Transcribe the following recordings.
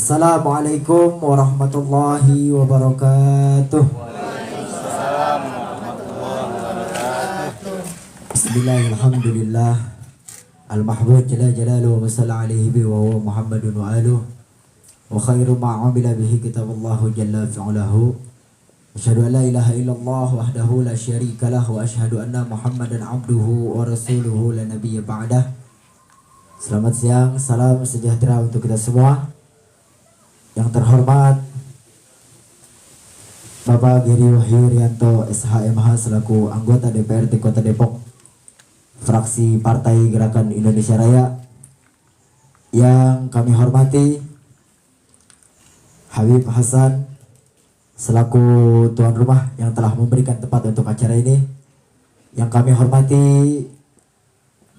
Assalamualaikum warahmatullahi wabarakatuh. Bismillahirrahmanirrahim. Al-mahmud jalla jalaluhu wa salla alaihi bi wa huwa Muhammadun wa aluhu wa khairu ma amila bihi kitabullahu jalla fi'alahu. Asyhadu an la ilaha illallah wahdahu la syarika lah wa asyhadu anna Muhammadan abduhu wa rasuluhu la nabiyya ba'dah. Selamat siang, salam sejahtera untuk kita semua. Yang terhormat Bapak Giri Wahyu Rianto SHMH selaku anggota DPRD Kota Depok, fraksi Partai Gerakan Indonesia Raya. Yang kami hormati Habib Hasan selaku tuan rumah yang telah memberikan tempat untuk acara ini. Yang kami hormati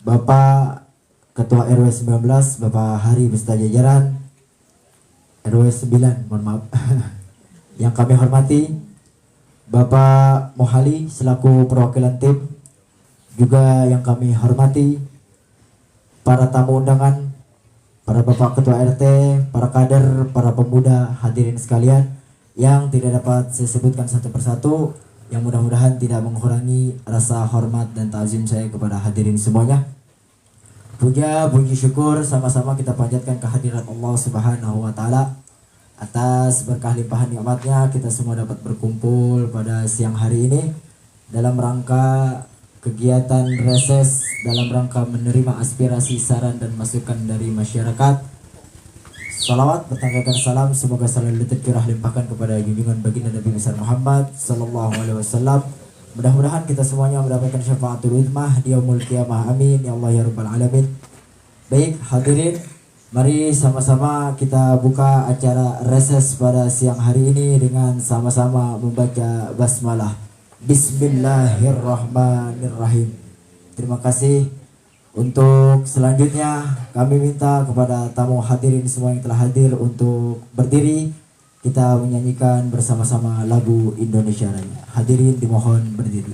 Bapak Ketua RW 19 Bapak Hari beserta jajaran RW 9, mohon maaf. Yang kami hormati Bapak Mohali selaku perwakilan tim. Juga yang kami hormati para tamu undangan, para Bapak Ketua RT, para kader, para pemuda, hadirin sekalian yang tidak dapat saya sebutkan satu persatu, yang mudah-mudahan tidak mengurangi rasa hormat dan ta'zim saya kepada hadirin semuanya. Puja, puji syukur sama-sama kita panjatkan kehadiran Allah Subhanahu wa taala atas berkah limpahan nikmatnya kita semua dapat berkumpul pada siang hari ini dalam rangka kegiatan reses, dalam rangka menerima aspirasi, saran dan masukan dari masyarakat. Salawat bertanggakan salam semoga selalu tercurah limpahkan kepada junjungan baginda Nabi besar Muhammad sallallahu alaihi wasallam. Mudah-mudahan kita semuanya mendapatkan syafaatul uzmah di yaumul qiyamah. Amin ya Allah ya rabbal alamin. Baik hadirin, mari sama-sama kita buka acara reses pada siang hari ini dengan sama-sama membaca basmalah. Bismillahirrahmanirrahim. Terima kasih. Untuk selanjutnya kami minta kepada tamu hadirin semua yang telah hadir untuk berdiri. Kita menyanyikan bersama-sama lagu Indonesia Raya. Hadirin dimohon berdiri.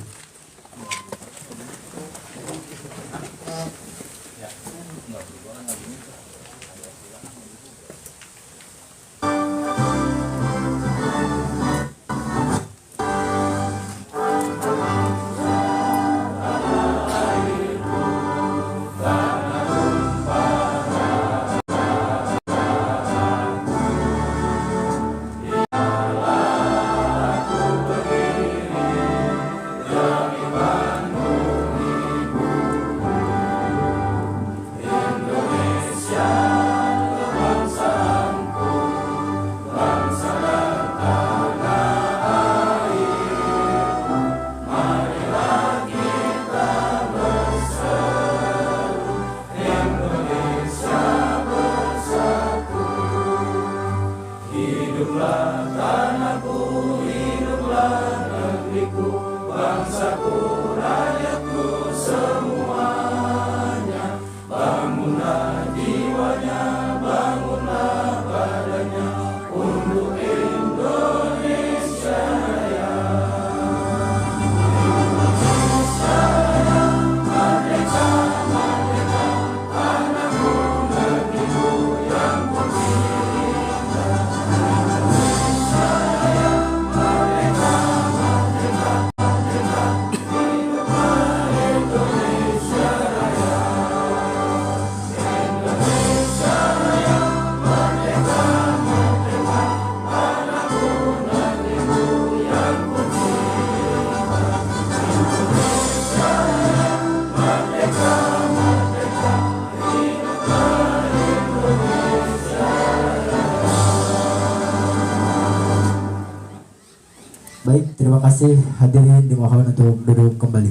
Baik, terima kasih hadirin dimohon untuk duduk kembali.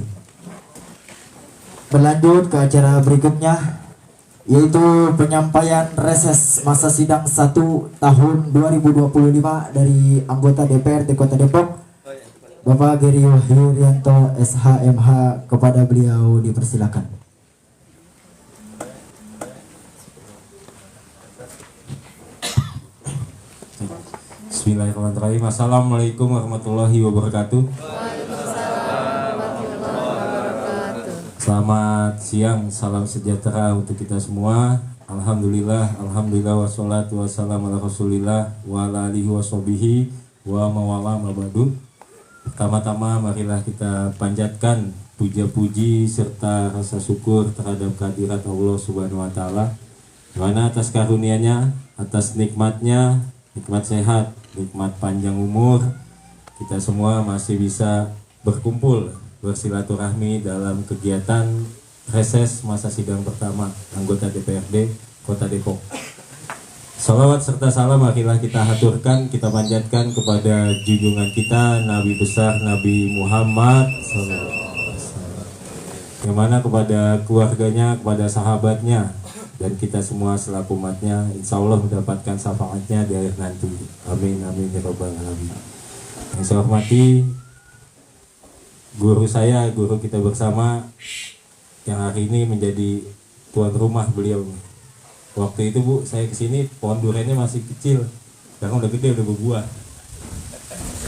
Berlanjut ke acara berikutnya, yaitu penyampaian reses masa sidang 1 tahun 2025 dari anggota DPRD Kota Depok Bapak Giri Wahyu Rianto SHMH. Kepada beliau dipersilakan. Bismillahirrahmanirrahim. Assalamualaikum warahmatullahi wabarakatuh. Selamat siang, salam sejahtera untuk kita semua. Alhamdulillah wassalatu wassalamu ala rasulillah wa ala alihi wa sahbihi wa mawala mabadu. Pertama-tama marilah kita panjatkan puja-puji serta rasa syukur terhadap kehadirat Allah Subhanahu wa taala, karena atas karunia-Nya, atas nikmatnya, nikmat sehat, nikmat panjang umur, kita semua masih bisa berkumpul bersilaturahmi dalam kegiatan reses masa sidang pertama anggota DPRD Kota Depok. Salawat serta salam marilah kita haturkan, kita panjatkan kepada junjungan kita Nabi besar Nabi Muhammad yang mana kepada keluarganya, kepada sahabatnya, dan kita semua selaku umatnya insya Allah mendapatkan syafaatnya di akhir nanti. Amin amin ya rabbal alamin. Yang saya hormati guru saya, guru kita bersama yang hari ini menjadi tuan rumah beliau. Waktu itu Bu, saya kesini pohon duriannya masih kecil, sekarang udah gede, udah berbuah.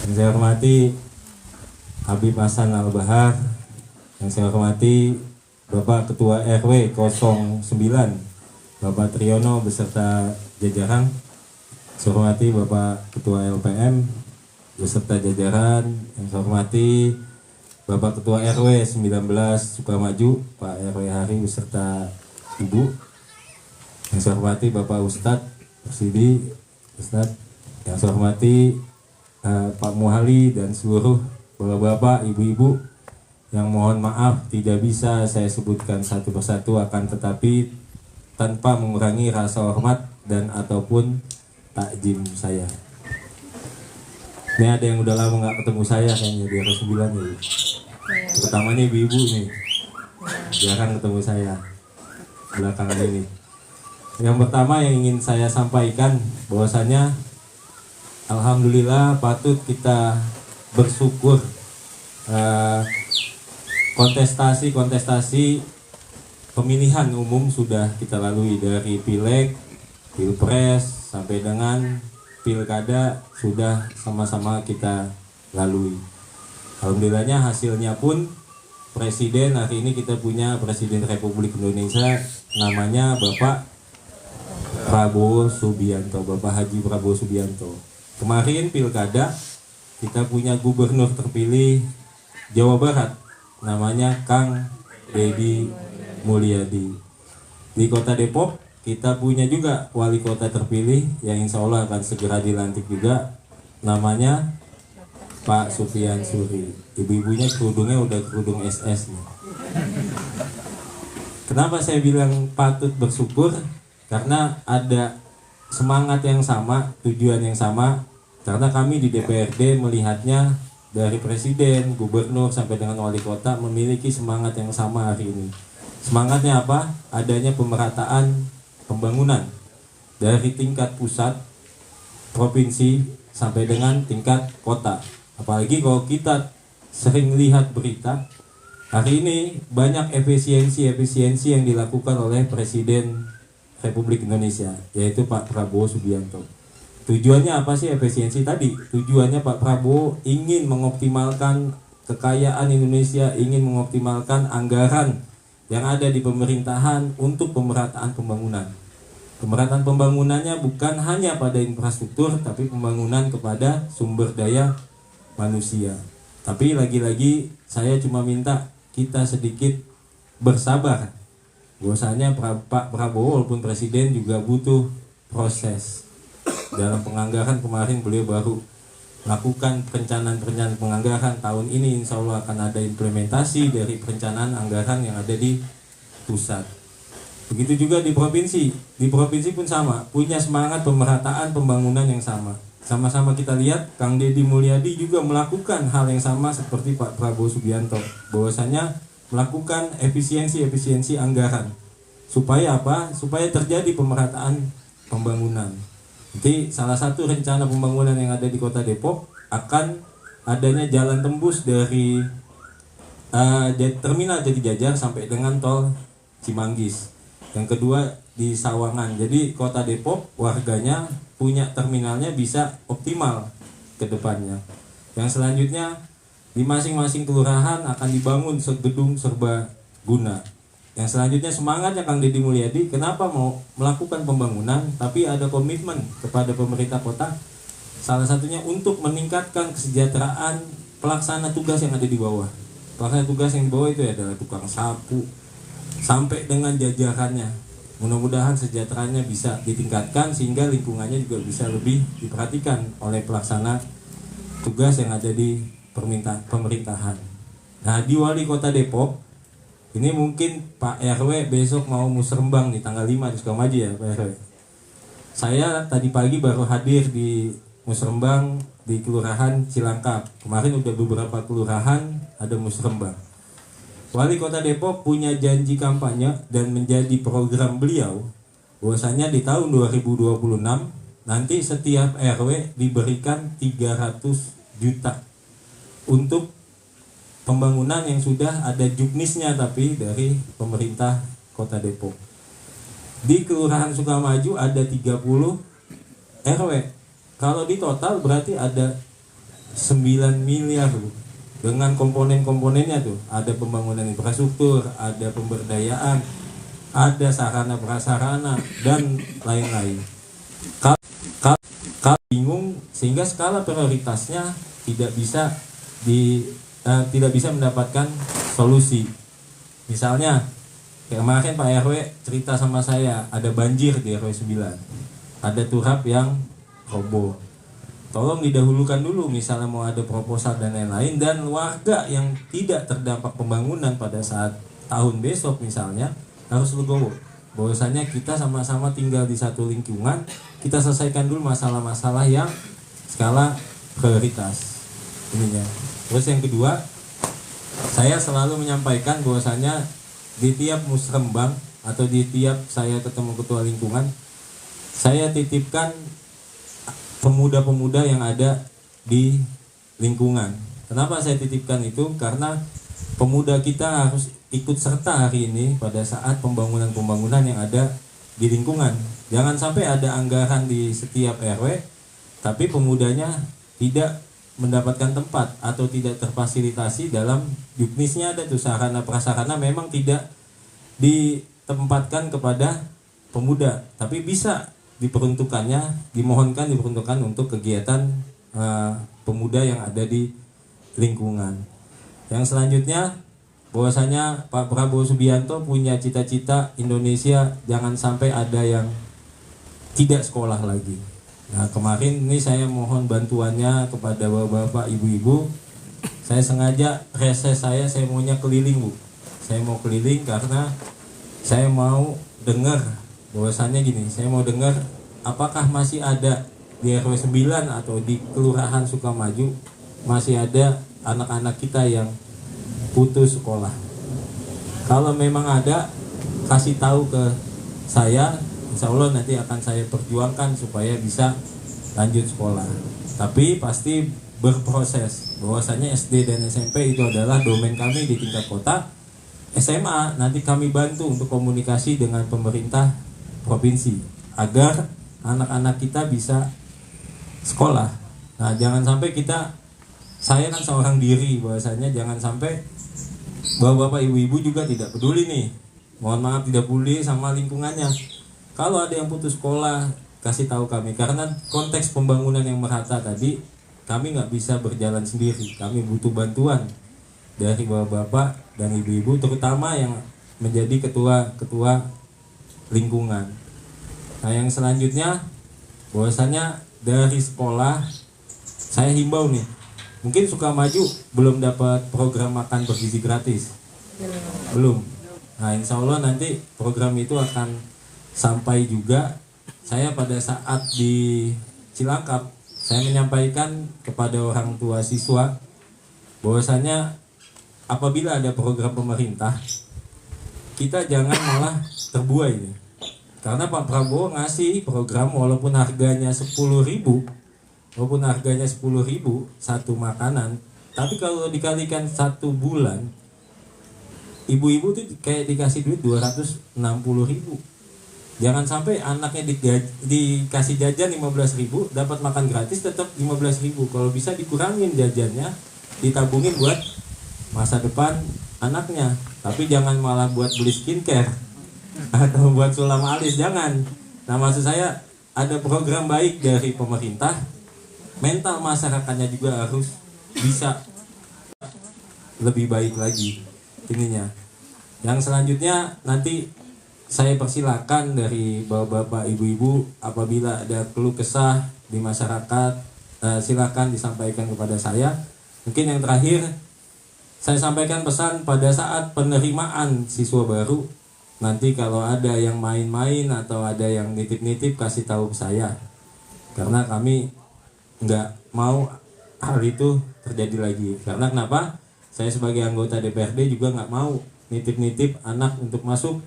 Yang saya hormati Habib Hasan Al-Bahar, yang saya hormati Bapak Ketua RW 09 Bapak Triyono beserta jajaran, saya hormati Bapak Ketua LPM beserta jajaran, yang saya hormati Bapak Ketua RW 19 Sukamaju, Pak RW Hari beserta Ibu. Yang saya hormati Bapak Ustadz Persidi, Ustadz. Yang saya hormati Pak Muhali dan seluruh bapak-bapak, ibu-ibu yang mohon maaf tidak bisa saya sebutkan satu persatu, akan tetapi tanpa mengurangi rasa hormat dan ataupun takjim saya. Ini ada yang udah lama nggak ketemu saya kayaknya di RW 9 ya. Pertamanya ibu-ibu nih, jarang ketemu saya belakangan ini. Yang pertama yang ingin saya sampaikan bahwasanya alhamdulillah patut kita bersyukur, kontestasi pemilihan umum sudah kita lalui, dari pileg, pilpres sampai dengan pilkada sudah sama-sama kita lalui. Alhamdulillahnya hasilnya pun presiden, hari ini kita punya Presiden Republik Indonesia namanya Bapak Prabowo Subianto, Bapak Haji Prabowo Subianto. Kemarin pilkada kita punya gubernur terpilih Jawa Barat namanya Kang Deddy Mulyadi. Di Kota Depok kita punya juga wali kota terpilih yang insya Allah akan segera dilantik juga, namanya Pak Sufian Suri. Ibu-ibunya kerudungnya udah kerudung SS nih. Kenapa saya bilang patut bersyukur? Karena ada semangat yang sama, tujuan yang sama. Karena kami di DPRD melihatnya dari presiden, gubernur sampai dengan wali kota memiliki semangat yang sama hari ini. Semangatnya apa? Adanya pemerataan pembangunan dari tingkat pusat, provinsi sampai dengan tingkat kota. Apalagi kalau kita sering lihat berita, hari ini banyak efisiensi yang dilakukan oleh Presiden Republik Indonesia, yaitu Pak Prabowo Subianto. Tujuannya apa sih efisiensi tadi? Tujuannya Pak Prabowo ingin mengoptimalkan kekayaan Indonesia, ingin mengoptimalkan anggaran yang ada di pemerintahan untuk pemerataan pembangunan. Pemerataan pembangunannya bukan hanya pada infrastruktur, tapi pembangunan kepada sumber daya manusia. Tapi lagi-lagi saya cuma minta kita sedikit bersabar. Bahwasanya Pak Prabowo walaupun presiden juga butuh proses. Dalam penganggaran kemarin beliau baru lakukan perencanaan penganggaran tahun ini, insya Allah akan ada implementasi dari perencanaan anggaran yang ada di pusat. Begitu juga di provinsi. Di provinsi pun sama, punya semangat pemerataan pembangunan yang sama. Sama-sama kita lihat Kang Deddy Mulyadi juga melakukan hal yang sama seperti Pak Prabowo Subianto. Bahwasanya melakukan efisiensi anggaran. Supaya apa? Supaya terjadi pemerataan pembangunan. Jadi salah satu rencana pembangunan yang ada di Kota Depok akan adanya jalan tembus dari terminal Jatijajar sampai dengan tol Cimanggis. Yang kedua di Sawangan. Jadi Kota Depok warganya punya terminalnya bisa optimal ke depannya. Yang selanjutnya di masing-masing kelurahan akan dibangun gedung serbaguna. Yang selanjutnya semangatnya Kang Deddy Mulyadi, kenapa mau melakukan pembangunan tapi ada komitmen kepada pemerintah kota, salah satunya untuk meningkatkan kesejahteraan pelaksana tugas yang ada di bawah. Pelaksana tugas yang di bawah itu adalah tukang sapu sampai dengan jajarannya. Mudah-mudahan sejahteranya bisa ditingkatkan sehingga lingkungannya juga bisa lebih diperhatikan oleh pelaksana tugas yang ada di pemerintahan. Nah, di Wali Kota Depok ini mungkin Pak RW besok mau musrembang di tanggal 5 di Sukamaji ya Pak RW. Saya tadi pagi baru hadir di musrembang di Kelurahan Cilangkap. Kemarin udah beberapa kelurahan ada musrembang. Wali Kota Depok punya janji kampanye dan menjadi program beliau bahwasanya di tahun 2026 nanti setiap RW diberikan 300 juta untuk pembangunan yang sudah ada juknisnya tapi dari pemerintah Kota Depok. Di Kelurahan Sukamaju ada 30 RW. Kalau di total berarti ada 9 miliar dengan komponen-komponennya tuh. Ada pembangunan infrastruktur, ada pemberdayaan, ada sarana prasarana dan lain-lain. Kalau bingung sehingga skala prioritasnya tidak bisa mendapatkan solusi. Misalnya kemarin Pak RW cerita sama saya ada banjir di RW 9, ada turap yang roboh. Tolong didahulukan dulu misalnya mau ada proposal dan lain-lain, dan warga yang tidak terdampak pembangunan pada saat tahun besok misalnya harus legowo. Bahwasanya kita sama-sama tinggal di satu lingkungan, kita selesaikan dulu masalah-masalah yang skala prioritas ininya. Terus yang kedua, saya selalu menyampaikan bahwasanya di tiap musrembang atau di tiap saya ketemu ketua lingkungan, saya titipkan pemuda-pemuda yang ada di lingkungan. Kenapa saya titipkan itu? Karena pemuda kita harus ikut serta hari ini pada saat pembangunan-pembangunan yang ada di lingkungan. Jangan sampai ada anggaran di setiap RW, tapi pemudanya tidak mendapatkan tempat atau tidak terfasilitasi dalam juknisnya. Ada tuh sarana prasarana memang tidak ditempatkan kepada pemuda, tapi bisa dimohonkan diperuntukkan untuk kegiatan pemuda yang ada di lingkungan. Yang selanjutnya bahwasanya Pak Prabowo Subianto punya cita-cita Indonesia jangan sampai ada yang tidak sekolah lagi. Nah, kemarin ini saya mohon bantuannya kepada bapak-bapak, ibu-ibu. Saya sengaja reses saya maunya keliling, Bu. Saya mau keliling karena saya mau dengar bahwasannya gini, saya mau dengar apakah masih ada di RW 9 atau di Kelurahan Sukamaju masih ada anak-anak kita yang putus sekolah. Kalau memang ada, kasih tahu ke saya, insya Allah nanti akan saya perjuangkan supaya bisa lanjut sekolah. Tapi pasti berproses, bahwasanya SD dan SMP itu adalah domain kami di tingkat kota. SMA nanti kami bantu untuk komunikasi dengan pemerintah provinsi agar anak-anak kita bisa sekolah. Nah, jangan sampai saya kan seorang diri, bahwasanya jangan sampai bapak-bapak, ibu-ibu juga tidak peduli nih. Mohon maaf, tidak peduli sama lingkungannya. Kalau ada yang putus sekolah, kasih tahu kami, karena konteks pembangunan yang merata tadi, kami nggak bisa berjalan sendiri. Kami butuh bantuan dari bapak-bapak dan ibu-ibu, terutama yang menjadi ketua lingkungan. Nah, yang selanjutnya bahwasanya dari sekolah saya himbau nih, mungkin Sukamaju belum dapat program makan bergizi gratis, belum. Nah, insya Allah nanti program itu akan sampai juga. Saya pada saat di Cilangkap, saya menyampaikan kepada orang tua siswa bahwasanya apabila ada program pemerintah, kita jangan malah terbuai ini. Karena Pak Prabowo ngasih program walaupun harganya 10.000, satu makanan, tapi kalau dikalikan 1 bulan, ibu-ibu tuh kayak dikasih duit 260.000. Jangan sampai anaknya dikasih jajan 15.000, dapat makan gratis tetap 15.000. Kalau bisa dikurangin jajannya, ditabungin buat masa depan anaknya. Tapi jangan malah buat beli skincare atau buat sulam alis, jangan. Nah, maksud saya ada program baik dari pemerintah, mental masyarakatnya juga harus bisa lebih baik lagi ininya. Yang selanjutnya nanti saya persilakan dari bapak-bapak, ibu-ibu, apabila ada keluh kesah di masyarakat, silakan disampaikan kepada saya. Mungkin yang terakhir, saya sampaikan pesan pada saat penerimaan siswa baru, nanti kalau ada yang main-main atau ada yang nitip-nitip, kasih tahu ke saya. Karena kami nggak mau hal itu terjadi lagi. Karena kenapa? Saya sebagai anggota DPRD juga nggak mau nitip-nitip anak untuk masuk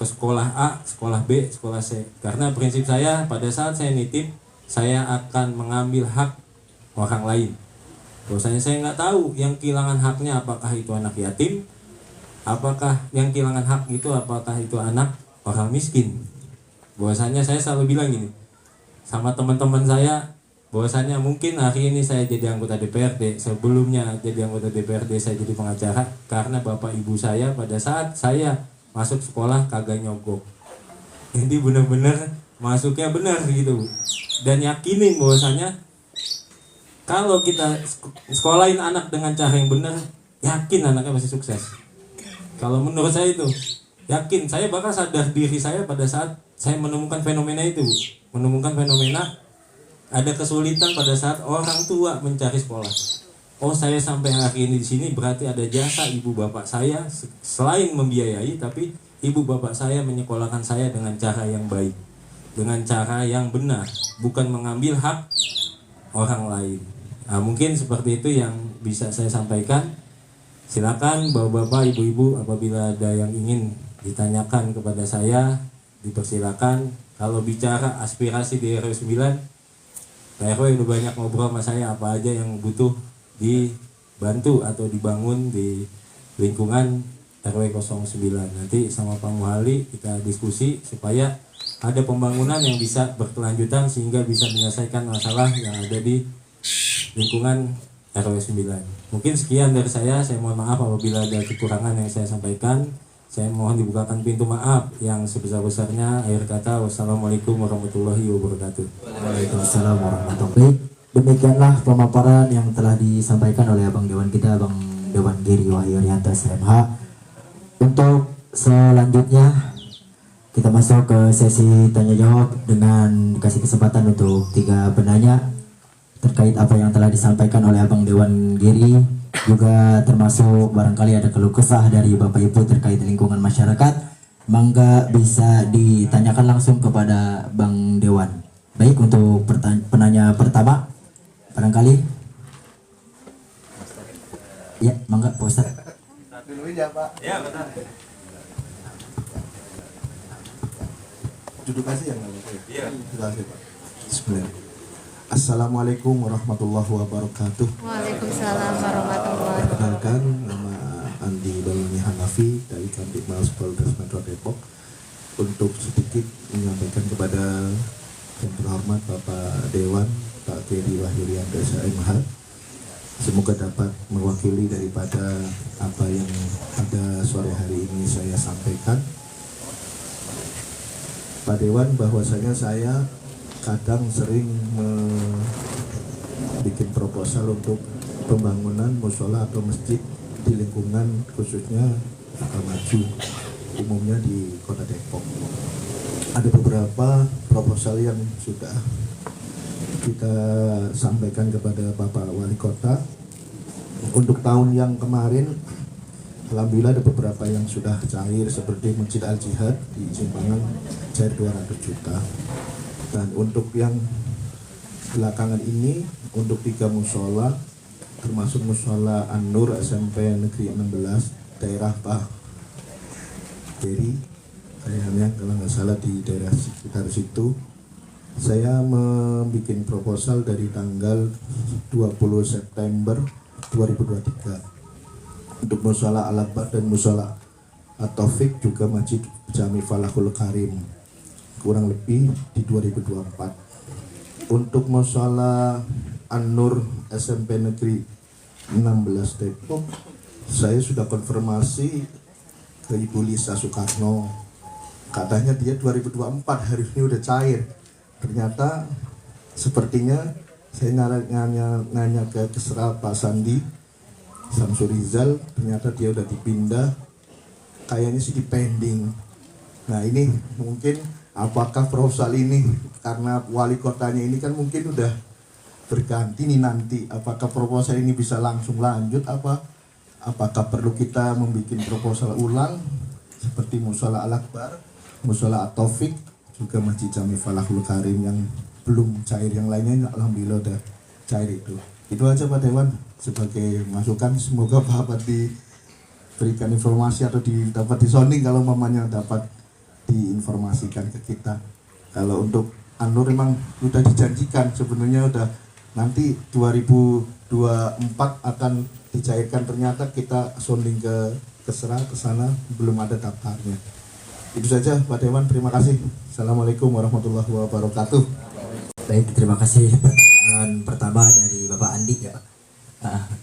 ke sekolah A, sekolah B, sekolah C. Karena prinsip saya, pada saat saya nitip, saya akan mengambil hak orang lain. Bahwasanya saya nggak tahu yang kehilangan haknya apakah itu anak yatim, apakah yang kehilangan hak itu apakah itu anak orang miskin. Bahwasanya saya selalu bilang gini sama teman-teman saya, bahwasanya mungkin hari ini saya jadi anggota DPRD, sebelumnya jadi anggota DPRD saya jadi pengacara karena bapak ibu saya pada saat saya masuk sekolah kagak nyogok. Jadi benar-benar masuknya benar gitu. Dan yakinin bahwasanya kalau kita sekolahin anak dengan cara yang benar, yakin anaknya pasti sukses. Kalau menurut saya itu, yakin. Saya bakal sadar diri saya pada saat saya menemukan fenomena itu. Menemukan fenomena ada kesulitan pada saat orang tua mencari sekolah. Oh, saya sampai hari ini di sini berarti ada jasa ibu bapak saya, selain membiayai, tapi ibu bapak saya menyekolahkan saya dengan cara yang baik, dengan cara yang benar, bukan mengambil hak orang lain. Nah, mungkin seperti itu yang bisa saya sampaikan. Silakan bapak-bapak, ibu-ibu, apabila ada yang ingin ditanyakan kepada saya, dipersilakan. Kalau bicara aspirasi di RW 9, Pak RW udah banyak ngobrol sama saya apa aja yang butuh dibantu atau dibangun di lingkungan RW 09. Nanti sama Pak Muhali kita diskusi supaya ada pembangunan yang bisa berkelanjutan sehingga bisa menyelesaikan masalah yang ada di lingkungan RW 9. Mungkin sekian dari saya mohon maaf apabila ada kekurangan yang saya sampaikan. Saya mohon dibukakan pintu maaf yang sebesar-besarnya. Akhir kata, wassalamualaikum warahmatullahi wabarakatuh. Waalaikumsalam warahmatullahi wabarakatuh. Demikianlah pemaparan yang telah disampaikan oleh Abang Dewan kita, Abang Dewan Giri Wahyu Rianto SMH. Untuk selanjutnya kita masuk ke sesi tanya jawab dengan kasih kesempatan untuk 3 penanya terkait apa yang telah disampaikan oleh Abang Dewan Giri, juga termasuk barangkali ada keluh kesah dari Bapak Ibu terkait lingkungan masyarakat. Mangga bisa ditanyakan langsung kepada Bang Dewan. Baik, untuk penanya pertama barangkali ya, mangga Pak Ustaz. Dulu ya Pak. Ya benar. Duduk aja ya nggak apa-apa. Iya. Duduk aja Pak. Bismillah. Assalamualaikum warahmatullahi wabarakatuh. Waalaikumsalam warahmatullahi wabarakatuh. Perkenalkan, nama Andi Baloni Hanafi dari Kamtibmas Polres Metro Depok. Untuk sedikit menyampaikan kepada yang terhormat Bapak Dewan, Pak Giri Wahyu Rianto SMH, semoga dapat mewakili daripada apa yang pada sore hari ini saya sampaikan. Pak Dewan, bahwasanya saya kadang sering bikin proposal untuk pembangunan musola atau masjid di lingkungan khususnya Maju, umumnya di Kota Depok. Ada beberapa proposal yang sudah kita sampaikan kepada Bapak Wali Kota. Untuk tahun yang kemarin, alhamdulillah ada beberapa yang sudah cair, seperti Masjid Al Jihad di Simpangan cair 200 juta. Dan untuk yang belakangan ini, untuk 3 musola, termasuk musola An-Nur SMP Negeri 16 daerah Pak Giri, kayaknya kalau nggak salah di daerah sekitar situ, saya membuat proposal dari tanggal 20 September 2023 untuk musola Al-Akbar dan musola At-Taufik, juga Masjid Jami Falahul Karim, kurang lebih di 2024. Untuk musola An-Nur SMP Negeri 16 Depok, saya sudah konfirmasi ke Ibu Lisa Soekarno. Katanya dia 2024 hari ini udah cair. Ternyata sepertinya saya nanya ke Kesra Pak Sandi Samsul Rizal, ternyata dia udah dipindah, kayaknya sih di pending. Nah ini mungkin apakah proposal ini karena wali kotanya ini kan mungkin udah berganti nih nanti, apakah proposal ini bisa langsung lanjut apakah perlu kita membuat proposal ulang seperti Mushola Al-Akbar, Mushola At-Taufik, juga Masjid Jami Falahul Karim yang belum cair, yang lainnya alhamdulillah udah cair itu. Itu aja Pak Dewan sebagai masukan, semoga Bapak diberikan informasi atau dapat disonding kalau mamanya dapat diinformasikan ke kita. Kalau untuk Anur memang udah dijanjikan sebenarnya udah nanti 2024 akan dicairkan, ternyata kita sounding ke sana belum ada daftarnya. Itu saja Pak Dewan, terima kasih. Assalamualaikum warahmatullahi wabarakatuh. Baik, terima kasih. Pertanyaan pertama dari Bapak Andi ya.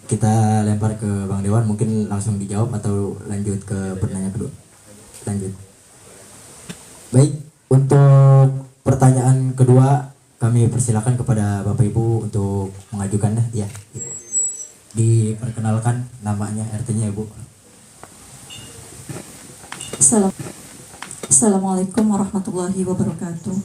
Kita lempar ke Bang Dewan, mungkin langsung dijawab atau lanjut ke pertanyaan kedua. Lanjut. Baik, untuk pertanyaan kedua kami persilakan kepada Bapak Ibu untuk mengajukannya ya. Diperkenalkan namanya, RT-nya Ibu. Assalamualaikum warahmatullahi wabarakatuh.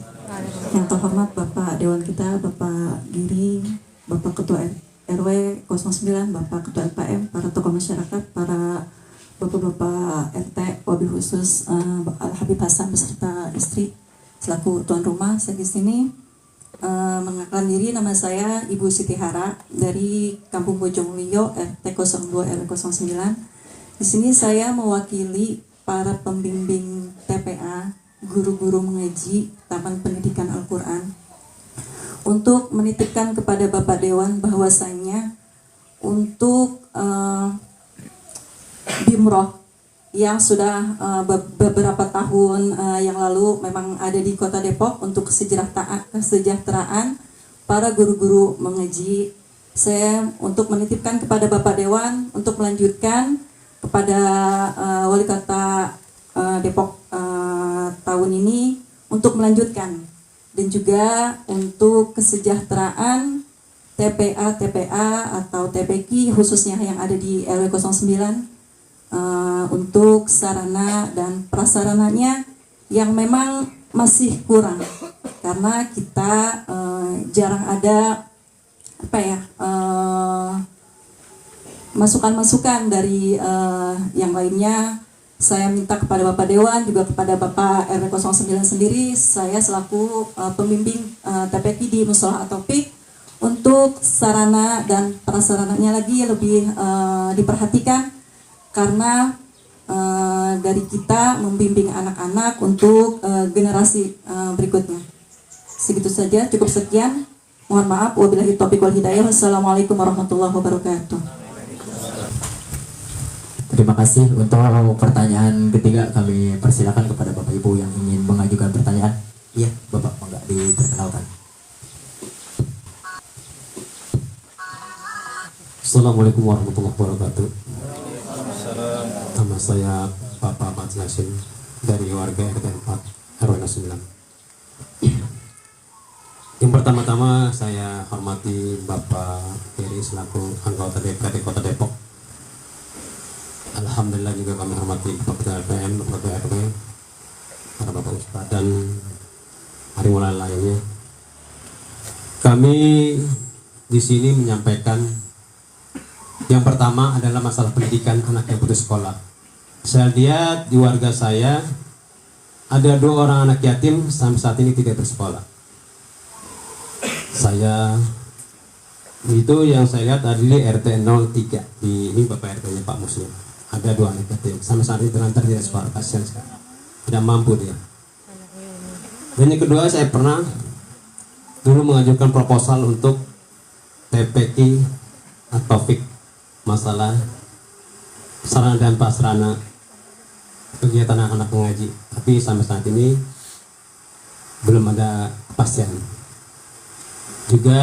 Yang terhormat Bapak Dewan kita, Bapak Giri, Bapak Ketua RW 09, Bapak Ketua LPM, para tokoh masyarakat, para Bapak-Bapak RT, wabil khusus Al-Habib Hasan beserta istri selaku tuan rumah. Saya di sini mengenalkan diri, nama saya Ibu Siti Hara dari Kampung Bojongluyo RT 02 RW 09. Di sini saya mewakili para pembimbing TPA, guru-guru mengaji Taman Pendidikan Al-Quran, untuk menitipkan kepada Bapak Dewan bahwasanya untuk Bimroh yang sudah beberapa tahun yang lalu memang ada di Kota Depok untuk kesejahteraan para guru-guru mengaji, saya untuk menitipkan kepada Bapak Dewan untuk melanjutkan kepada Wali Kota Depok tahun ini untuk melanjutkan, dan juga untuk kesejahteraan TPA atau TPQ khususnya yang ada di RW 09 untuk sarana dan prasarananya yang memang masih kurang, karena kita jarang ada masukan-masukan dari yang lainnya. Saya minta kepada Bapak Dewan, juga kepada Bapak RW 09 sendiri, saya selaku pembimbing TPQ di Mushola At-Taufik, untuk sarana dan prasarananya lagi lebih diperhatikan, karena dari kita membimbing anak-anak untuk generasi berikutnya. Segitu saja, cukup sekian. Mohon maaf, wabillahi taufiq wal hidayah. Wassalamualaikum warahmatullahi wabarakatuh. Terima kasih. Untuk pertanyaan ketiga kami persilakan kepada Bapak Ibu yang ingin mengajukan pertanyaan. Iya, Bapak, enggak diperkenalkan. Assalamualaikum warahmatullahi wabarakatuh. Nama saya Bapak Ahmad Yasin dari warga RT 4 RW 09. Yang pertama-tama saya hormati Bapak Heri selaku anggota DPRD Kota Depok. Alhamdulillah juga kami hormati Bapak Ketua LPM, Bapak Ketua RW, para Bapak Ustadz dan harimau lainnya. Kami di sini menyampaikan yang pertama adalah masalah pendidikan anak yang putus sekolah. Saya lihat di warga saya ada 2 orang anak yatim sampai saat ini tidak bersekolah. Itu yang saya lihat ada di RT 03 ini Bapak RT-nya Pak Muslim. Ada 2 anak yatim sampai saat ini terlantar tidak sekolah, kasihan sekali, tidak mampu dia. Dan yang kedua, saya pernah dulu mengajukan proposal untuk TPQ atau FIK, masalah sarana dan prasarana kegiatan anak-anak mengaji, tapi sampai saat ini belum ada kepastian. Juga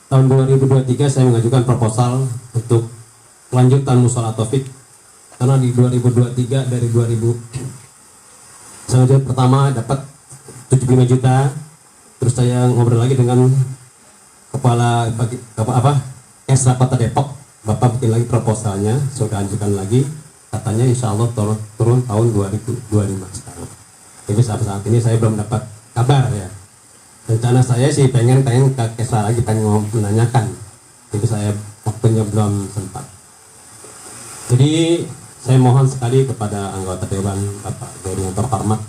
tahun 2023 saya mengajukan proposal untuk kelanjutan Mushola At-Taufik karena di 2023 dari 2000 selanjutnya pertama dapat 75 juta. Terus saya ngobrol lagi dengan kepala Esra Kota Depok, Bapak bikin lagi proposalnya, sudah ajukan lagi, katanya insya Allah turun tahun 2025 sekarang. Tapi saat ini saya belum dapat kabar ya. Rencana saya sih pengen ke Esra lagi, pengen menanyakan, tapi saya waktunya belum sempat. Jadi saya mohon sekali kepada anggota Dewan Bapak Giri yang terhormat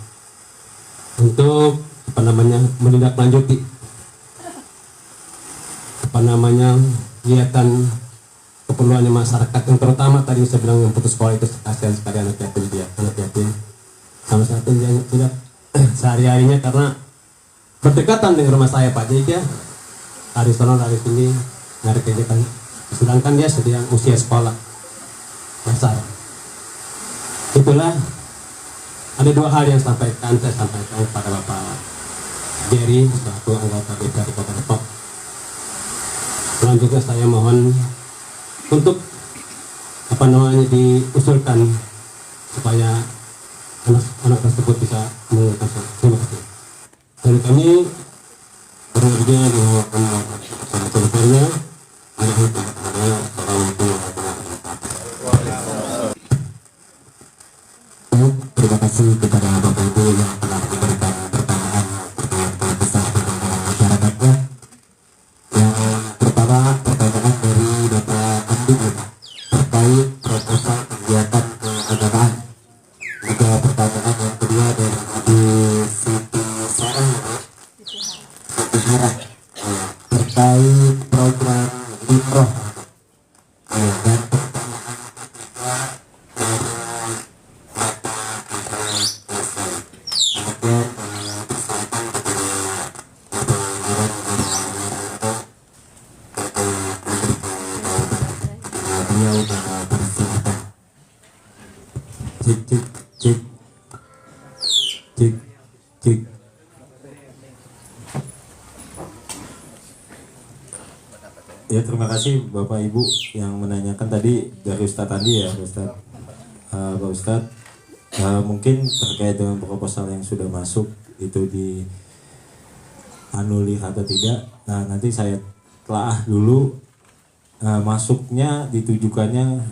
untuk menindaklanjuti kegiatan keperluannya masyarakat, yang terutama tadi saya bilang yang putus sekolah itu kasihan sekali anak yatim sama satu yang tidak sehari-harinya karena berdekatan dengan rumah saya Pak. Jadi dia hari sana hari sini nyari kegiatan, sedangkan dia sedang usia sekolah dasar. Itulah ada dua hal yang saya sampaikan kepada Bapak Jerry selaku anggota DPRD Kota Depok. Selanjutnya saya mohon untuk diusulkan supaya anak tersebut bisa menggunakan. Terima kasih. Dari kami berikutnya dengan selesainya terima kasih kepada Bapak Ibu yang telah memberikan pertanyaan besar kepada masyarakatnya. Yang pertama pertanyaan dari Bapak Andi terkait proposal kegiatan keagamaan. Juga pertanyaan yang kedua dari Ibu Siti Sarah terkait program Bimroh. Dan cik. Ya, terima kasih Bapak Ibu yang menanyakan tadi dari Ustadz Andi ya, Pak Ustadz. Mungkin terkait dengan proposal yang sudah masuk itu di anulir atau tidak. Nah, nanti saya telah dulu masuknya ditujukannya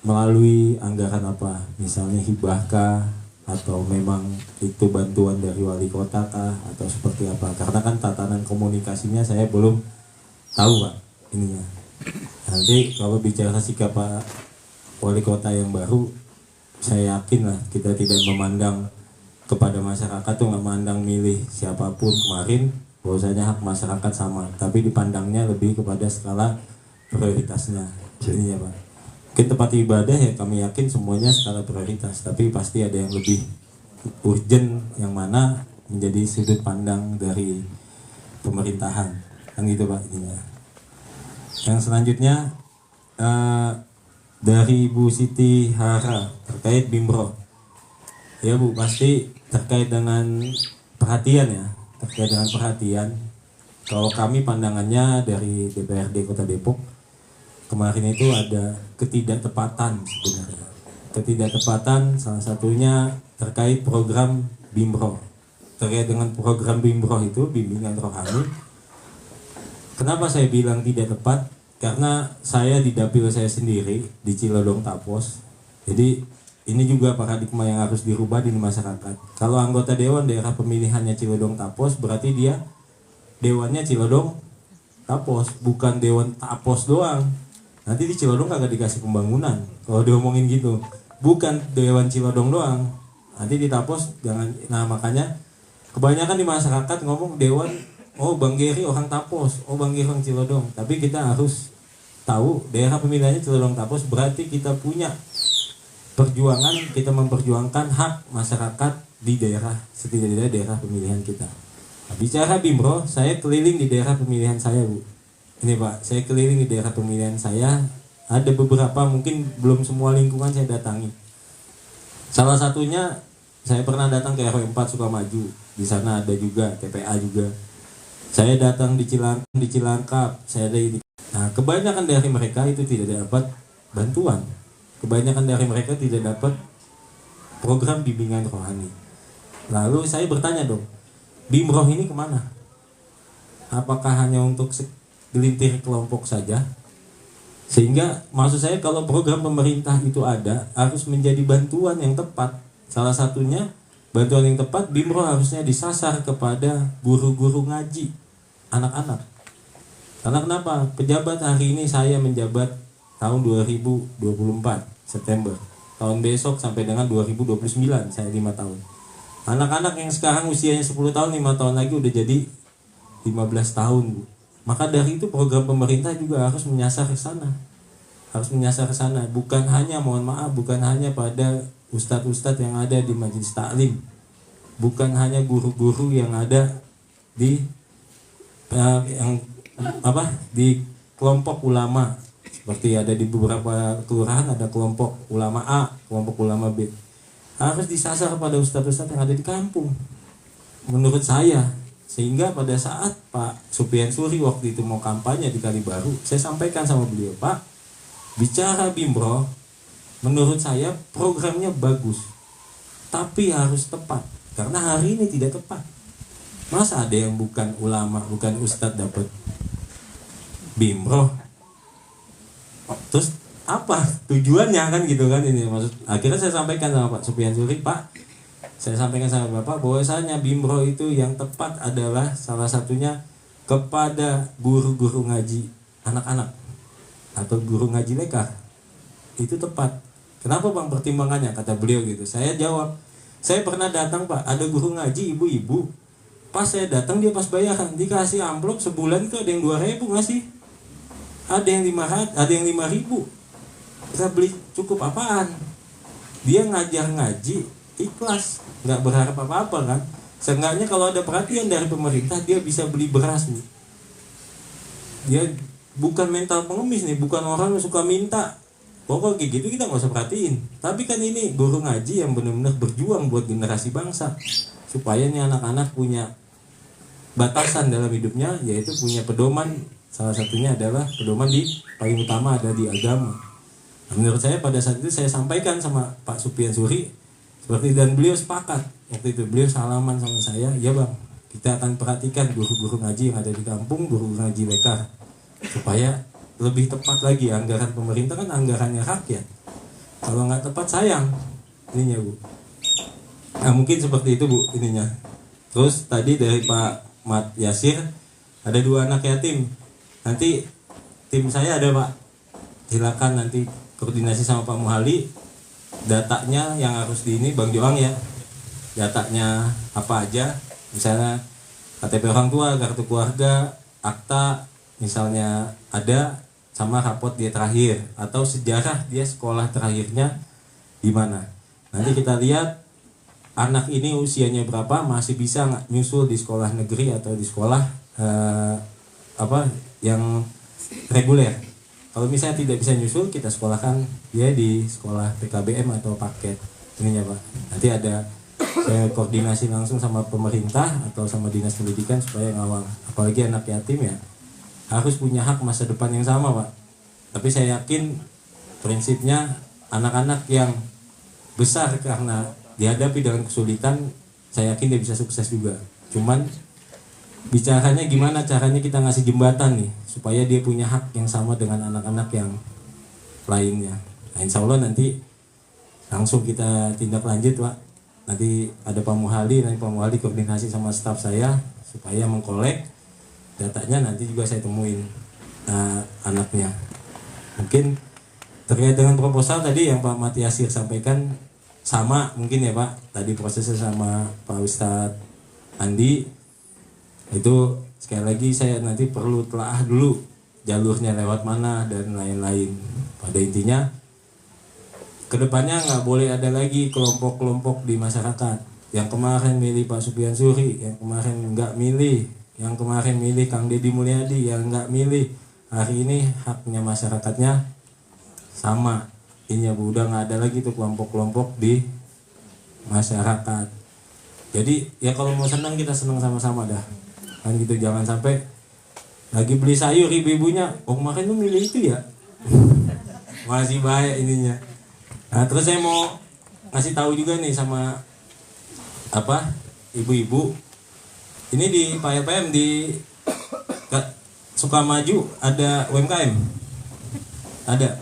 melalui anggaran apa, misalnya hibahkah atau memang itu bantuan dari wali kota kah atau seperti apa, karena kan tatanan komunikasinya saya belum tahu Pak ininya. Nanti kalau bicara sikap Pak wali kota yang baru, saya yakin lah kita tidak memandang kepada masyarakat tuh, nggak memandang milih siapapun kemarin, bahwasanya hak masyarakat sama, tapi dipandangnya lebih kepada skala prioritasnya. Ini ya Pak, mungkin tempat ibadah ya kami yakin semuanya skala prioritas, tapi pasti ada yang lebih urgent yang mana menjadi sudut pandang dari pemerintahan, kan gitu Pak ininya. Yang selanjutnya dari Bu Siti Hara terkait Bimro. Ya Bu, pasti terkait dengan perhatian ya, terkait dengan perhatian. Kalau kami pandangannya dari DPRD Kota Depok, kemarin itu ada ketidaktepatan sebenarnya. Ketidaktepatan salah satunya terkait program Bimro. Terkait dengan program Bimro itu, bimbingan rohani. Kenapa saya bilang tidak tepat? Karena saya di dapil saya sendiri di Cilodong Tapos. Jadi ini juga paradigma yang harus dirubah di masyarakat. Kalau anggota dewan daerah pemilihannya Cilodong Tapos, berarti dia dewannya Cilodong Tapos, bukan dewan Tapos doang. Nanti di Cilodong kagak dikasih pembangunan. Kalau diomongin gitu, bukan dewan Cilodong doang. Nanti di Tapos jangan. Nah makanya kebanyakan di masyarakat ngomong dewan, oh Bang Geri orang Tapos, oh Bang Geri orang Cilodong. Tapi kita harus tahu daerah pemilihannya Cilodong Tapos, berarti kita punya perjuangan, kita memperjuangkan hak masyarakat di daerah, setidaknya daerah pemilihan kita. Nah, bicara Bimro, saya keliling di daerah pemilihan saya Bu. Ini Pak, saya keliling di daerah pemilihan saya, ada beberapa, mungkin belum semua lingkungan saya datangi. Salah satunya saya pernah datang ke RW 4 Sukamaju, di sana ada juga TPA juga. Saya datang di Cilangkap, saya ada di. Nah, kebanyakan dari mereka itu tidak dapat bantuan. kebanyakan dari mereka tidak dapat program bimbingan rohani. Lalu saya bertanya dong, Bimroh ini kemana? Apakah hanya untuk segelintir kelompok saja? Sehingga maksud saya kalau program pemerintah itu ada, harus menjadi bantuan yang tepat. Salah satunya bantuan yang tepat, Bimroh harusnya disasar kepada guru-guru ngaji anak-anak. Karena kenapa? Pejabat hari ini saya menjabat tahun 2024 September. Tahun besok sampai dengan 2029 saya 5 tahun. Anak-anak yang sekarang usianya 10 tahun, 5 tahun lagi udah jadi 15 tahun, Bu. Maka dari itu program pemerintah juga harus menyasar ke sana. Harus menyasar ke sana, bukan hanya, mohon maaf, bukan hanya pada ustadz-ustadz yang ada di majelis taklim. Bukan hanya guru-guru yang ada di di kelompok ulama. Seperti ada di beberapa kelurahan ada kelompok ulama A, kelompok ulama B. Harus disasar pada ustadz-ustadz yang ada di kampung. Menurut saya, sehingga pada saat Pak Supian Suri waktu itu mau kampanye di Kalibaru, saya sampaikan sama beliau, Pak, bicara Bimroh, menurut saya programnya bagus, tapi harus tepat. Karena hari ini tidak tepat. Masa ada yang bukan ulama, bukan ustadz dapat Bimroh? Terus apa tujuannya kan gitu kan ini maksud. Akhirnya saya sampaikan sama Pak Supian Suri, Pak, saya sampaikan sama Bapak bahwasanya Bimroh itu yang tepat adalah salah satunya kepada guru-guru ngaji anak-anak atau guru ngaji lekar. Itu tepat. Kenapa Bang pertimbangannya? Kata beliau gitu. Saya jawab, saya pernah datang Pak, ada guru ngaji ibu-ibu. Pas saya datang dia pas bayaran dikasih amplop sebulan itu ada yang 2.000 ngasih. Ada yang 500, ada yang 5.000. Kita beli cukup apaan? Dia ngajar ngaji ikhlas, nggak berharap apa-apa kan. Seenggaknya kalau ada perhatian dari pemerintah dia bisa beli beras nih. Dia bukan mental pengemis nih, bukan orang yang suka minta. Pokoknya kayak gitu kita nggak usah perhatiin. Tapi kan ini guru ngaji yang benar-benar berjuang buat generasi bangsa, supaya nih anak-anak punya batasan dalam hidupnya, yaitu punya pedoman. Salah satunya adalah pedoman paling utama ada di agama. Nah, menurut saya pada saat itu saya sampaikan sama Pak Supian Suri seperti, dan beliau sepakat. Waktu itu beliau salaman sama saya, ya Bang, kita akan perhatikan guru-guru ngaji yang ada di kampung, guru ngaji lekar, supaya lebih tepat lagi. Anggaran pemerintah kan anggarannya rakyat. Kalau nggak tepat sayang ininya, Bu. Nah mungkin seperti itu, Bu, ininya. Terus tadi dari Pak Mat Yasir, ada 2 anak yatim. Nanti tim saya ada, Pak. Silakan nanti koordinasi sama Pak Muhali. Datanya yang harus di ini Bang Joang ya. Datanya apa aja? Misalnya KTP orang tua, kartu keluarga, akta misalnya ada, sama rapot dia terakhir atau sejarah dia sekolah terakhirnya di mana. Nanti kita lihat anak ini usianya berapa, masih bisa nggak nyusul di sekolah negeri atau di sekolah yang reguler. Kalau misalnya tidak bisa nyusul, kita sekolahkan dia di sekolah PKBM atau paket ininya, Pak. Nanti ada saya koordinasi langsung sama pemerintah atau sama dinas pendidikan supaya ngawal. Apalagi anak yatim ya harus punya hak masa depan yang sama, Pak. Tapi saya yakin prinsipnya anak-anak yang besar karena dihadapi dengan kesulitan, saya yakin dia bisa sukses juga. Cuman bicaranya gimana caranya kita ngasih jembatan nih supaya dia punya hak yang sama dengan anak-anak yang lainnya. Nah, insya Allah nanti langsung kita tindak lanjut, Pak. Nanti ada Pak Muhali, nanti Pak Muhali koordinasi sama staf saya supaya mengkolek datanya, nanti juga saya temuin anaknya. Mungkin terkait dengan proposal tadi yang Pak Mat Yasir sampaikan sama mungkin ya, Pak. Tadi prosesnya sama Pak Ustadz Andi. Itu sekali lagi saya nanti perlu telaah dulu jalurnya lewat mana dan lain-lain. Pada intinya kedepannya nggak boleh ada lagi kelompok-kelompok di masyarakat. Yang kemarin milih Pak Supian Suri, yang kemarin nggak milih, yang kemarin milih Kang Deddy Mulyadi, yang nggak milih. Hari ini haknya masyarakatnya sama. Ini ya, Bu, udah nggak ada lagi tuh kelompok-kelompok di masyarakat. Jadi ya kalau mau senang kita senang sama-sama dah. Kan gitu, jangan sampai lagi beli sayur ibu-ibunya, oh kemarin lu milih itu ya. Masih baik ininya. Nah, terus saya mau ngasih tahu juga nih sama ibu-ibu. Ini di Pak LPM di Sukamaju ada UMKM. Ada.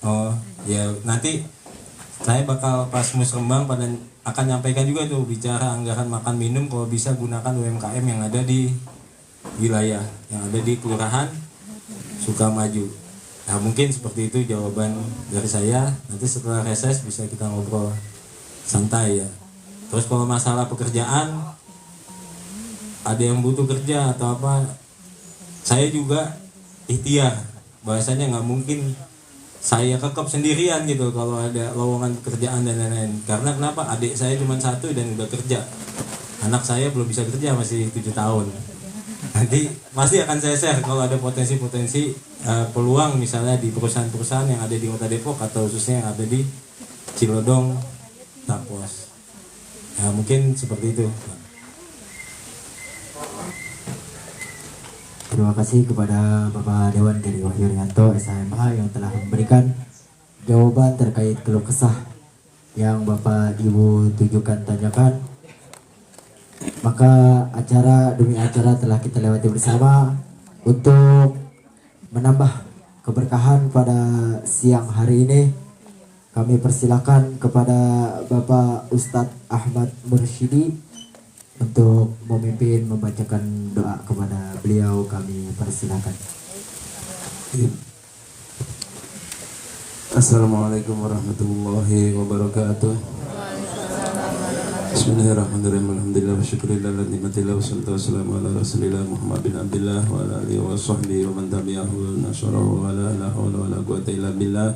Oh, ya nanti saya bakal pas musrembang pada akan nyampaikan juga tuh bicara anggaran makan minum kalau bisa gunakan UMKM yang ada di wilayah yang ada di Kelurahan Sukamaju. Nah, mungkin seperti itu jawaban dari saya. Nanti setelah reses bisa kita ngobrol santai ya. Terus kalau masalah pekerjaan, ada yang butuh kerja atau apa, saya juga ikhtiar. Bahasanya nggak mungkin saya kekep sendirian gitu kalau ada lowongan pekerjaan dan lain-lain. Karena kenapa? Adik saya cuma satu dan udah kerja. Anak saya belum bisa kerja, masih 7 tahun. Nanti pasti akan saya share kalau ada potensi-potensi peluang misalnya di perusahaan-perusahaan yang ada di Kota Depok atau khususnya yang ada di Cilodong, Tapos. Ya, mungkin seperti itu. Terima kasih kepada Bapak Dewan Giri Wahyu Rianto SHMH yang telah memberikan jawaban terkait keluh kesah yang Bapak Ibu tujukan tanyakan. Maka acara demi acara telah kita lewati bersama untuk menambah keberkahan pada siang hari ini. Kami persilakan kepada Bapak Ustadz Ahmad Mursyidi untuk memimpin membacakan doa kepada beliau. Kami persilakan. Assalamualaikum warahmatullahi wabarakatuh. Bismillahirrahmanirrahim. Alhamdulillah wa syukurillah wa nikmatillah wa salatu wassalamu ala rasulillah Muhammad bin Abdullah wa ala alihi wa sahbihi wa man tabi'ahu wa nasarahu wa la hawla wa la quwwata illa billah.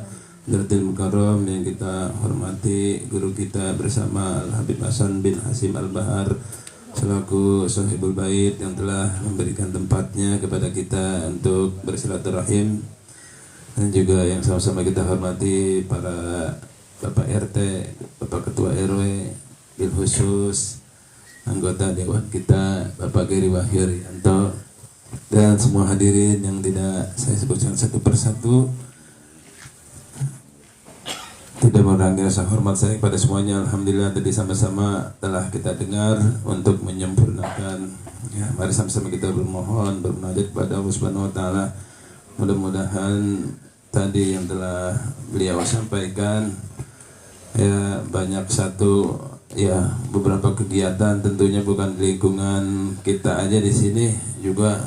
Hadratil Mukarram yang kita hormati, guru kita bersama Al-Habib Hasan bin Hasim Al-Bahar selaku sahibul bait yang telah memberikan tempatnya kepada kita untuk bersilaturahim, dan juga yang sama-sama kita hormati para Bapak RT, Bapak Ketua RW, bil khusus anggota dewan kita Bapak Giri Wahyu Rianto, dan semua hadirin yang tidak saya sebutkan satu persatu. Tidak mengurangi rasa hormat saya kepada semuanya. Alhamdulillah tadi sama-sama telah kita dengar untuk menyempurnakan. Ya, mari sama-sama kita bermohon, bermunajat kepada Allah Subhanahu wa taala. Mudah-mudahan tadi yang telah beliau sampaikan ya banyak beberapa kegiatan, tentunya bukan di lingkungan kita aja di sini, juga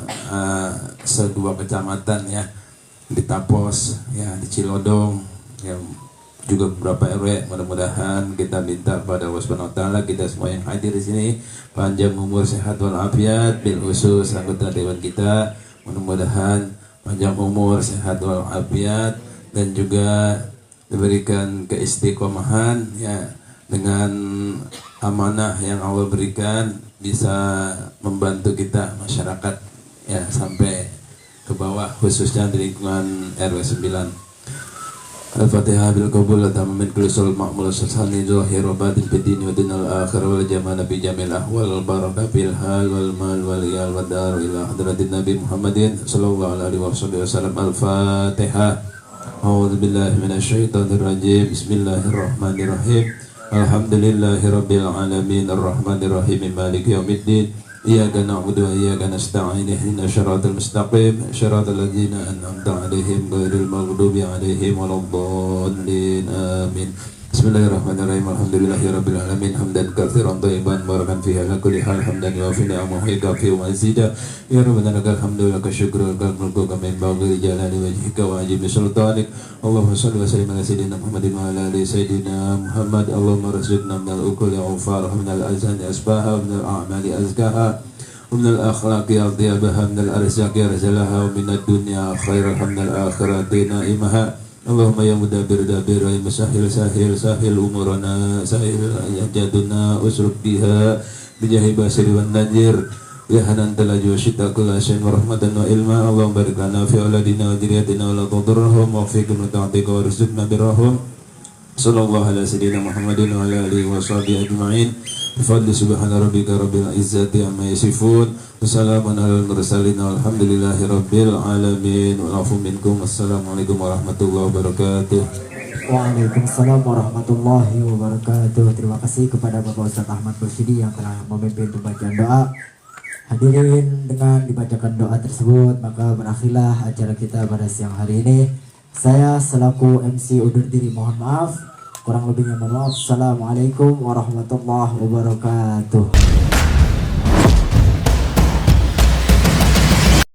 sedua kecamatan ya, di Tapos ya, di Cilodong ya, juga beberapa RW. Mudah-mudahan kita minta pada Allah Subhanahu wa taala kita semua yang hadir di sini panjang umur, sehat walafiat, bil khusus anggota dewan kita, mudah-mudahan panjang umur, sehat walafiat, dan juga diberikan keistiqomahan ya, dengan amanah yang Allah berikan bisa membantu kita masyarakat ya sampai ke bawah, khususnya di lingkungan RW 9. Al-Fatihah bil qabul wa tamamin kulli sul ma'mul sulsani zahir wa batin fid din wa dinal akhir wal jamana bi jamil ahwal wal baraka fil hal wal mal wal yal wa dar ila hadratin nabi Muhammadin sallallahu alaihi wasallam. Al-Fatihah. A'udzu billahi minasy syaithanir rajim. Bismillahirrahmanirrahim. Alhamdulillahirabbil alamin arrahmanir rahim maliki yaumiddin. Iyyaka na'budu wa iyyaka nasta'in ihdinas siratal mustaqim siratal ladzina an'amta 'alaihim ghairil maghdubi 'alaihim waladdallin amin. Bismillahirrahmanirrahim. Alhamdulillahirabbil alamin hamdan katsiran thayyiban barakan fihi ala kulli hal hamdan yuwafi ni'amahu wa yukafi mazida. Ya rabbana lakal hamdu wa lakal syukru wa lakal mulku kama yanbaghi li jalali wajhika wa ajib sultanik. Allahumma shalli wa sallim ala sayyidina Muhammadin wa ala ali sayyidina Muhammad. Allahumma rizqna minal ukuli awfar minal azani asbaha minal a'mali azkaha minal akhlaqi adhiyabaha minal arzaqi arzalaha minad dunya khairal hamdal akhirati na'imaha. Allahumma ya mudabbir dabbir wa musahhil sahil umurana sahil yajaduna usruk biha bijahi basir wan najir ya hanan talaju syita kulla syai'in rahmatan wa ilma. Allahumma barik lana fi auladina wa dzurriyyatina wa la tudurrahum wa fiqna ta'atika wa rizqna birahum. Sallallahu ala sayyidina Muhammadin wa ala alihi wa sahbihi ajma'in. Bifadli subhana rabbika rabbil izzati amma yasifun. Wassalamun alal mursalin walhamdulillahi rabbil alamin. Wa'afu minkum. Wassalamualaikum warahmatullahi wabarakatuh. Waalaikumsalam warahmatullahi wabarakatuh. Terima kasih kepada Bapak Ustadz Ahmad Mursyidi yang telah memimpin pembacaan doa. Hadirin, dengan dibacakan doa tersebut maka berakhirlah acara kita pada siang hari ini. Saya selaku MC undur diri mohon maaf. Kurang lebihnya mohon maaf. Assalamualaikum warahmatullahi wabarakatuh.